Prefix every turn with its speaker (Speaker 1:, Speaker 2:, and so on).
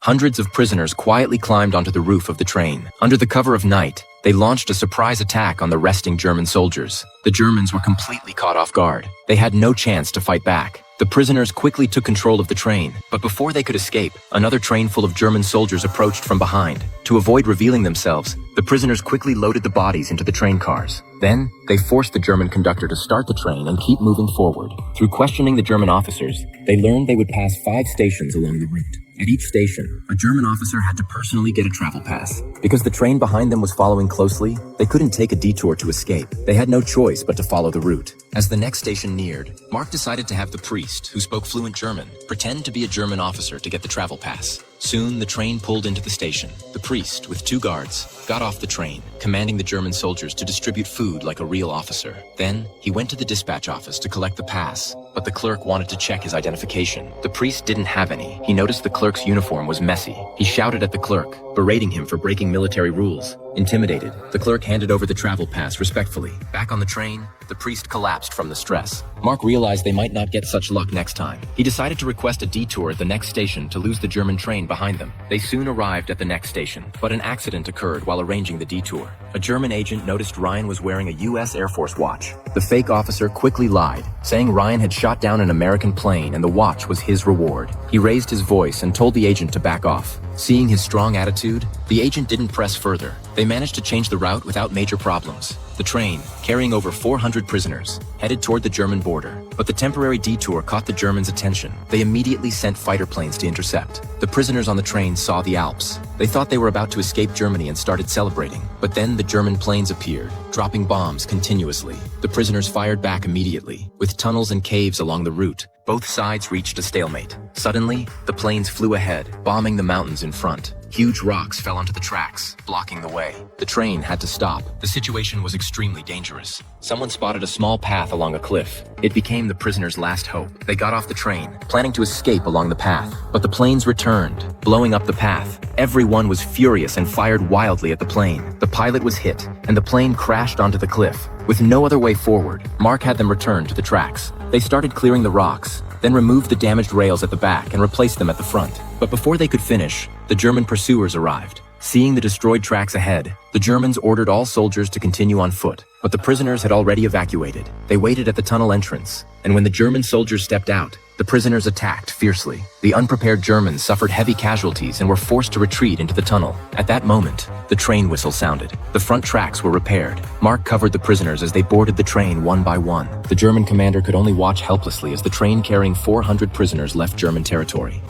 Speaker 1: Hundreds of prisoners quietly climbed onto the roof of the train. Under the cover of night, they launched a surprise attack on the resting German soldiers. The Germans were completely caught off guard. They had no chance to fight back. The prisoners quickly took control of the train, but before they could escape, another train full of German soldiers approached from behind. To avoid revealing themselves, the prisoners quickly loaded the bodies into the train cars. Then, they forced the German conductor to start the train and keep moving forward. Through questioning the German officers, they learned they would pass 5 stations along the route. At each station, a German officer had to personally get a travel pass. Because the train behind them was following closely, they couldn't take a detour to escape. They had no choice but to follow the route. As the next station neared, Mark decided to have the priest, who spoke fluent German, pretend to be a German officer to get the travel pass. Soon, the train pulled into the station. The priest, with 2 guards, got off the train, commanding the German soldiers to distribute food like a real officer. Then, he went to the dispatch office to collect the pass, but the clerk wanted to check his identification. The priest didn't have any. He noticed the clerk's uniform was messy. He shouted at the clerk, berating him for breaking military rules. Intimidated, the clerk handed over the travel pass respectfully. Back on the train, the priest collapsed from the stress. Mark realized they might not get such luck next time. He decided to request a detour at the next station to lose the German train behind them. They soon arrived at the next station, but an accident occurred while arranging the detour. A German agent noticed Ryan was wearing a U.S. Air Force watch. The fake officer quickly lied, saying Ryan had shot down an American plane and the watch was his reward. He raised his voice and told the agent to back off. Seeing his strong attitude, the agent didn't press further. They managed to change the route without major problems. The train, carrying over 400 prisoners, headed toward the German border. But the temporary detour caught the Germans' attention. They immediately sent fighter planes to intercept. The prisoners on the train saw the Alps. They thought they were about to escape Germany and started celebrating. But then the German planes appeared, dropping bombs continuously. The prisoners fired back immediately, with tunnels and caves along the route. Both sides reached a stalemate. Suddenly, the planes flew ahead, bombing the mountains in front. Huge rocks fell onto the tracks, blocking the way. The train had to stop. The situation was extremely dangerous. Someone spotted a small path along a cliff. It became the prisoners' last hope. They got off the train, planning to escape along the path. But the planes returned, blowing up the path. Everyone was furious and fired wildly at the plane. The pilot was hit, and the plane crashed onto the cliff. With no other way forward, Mark had them return to the tracks. They started clearing the rocks, then removed the damaged rails at the back and replaced them at the front. But before they could finish, the German pursuers arrived. Seeing the destroyed tracks ahead, the Germans ordered all soldiers to continue on foot. But the prisoners had already evacuated. They waited at the tunnel entrance, and when the German soldiers stepped out, the prisoners attacked fiercely. The unprepared Germans suffered heavy casualties and were forced to retreat into the tunnel. At that moment, the train whistle sounded. The front tracks were repaired. Mark covered the prisoners as they boarded the train one by one. The German commander could only watch helplessly as the train carrying 400 prisoners left German territory.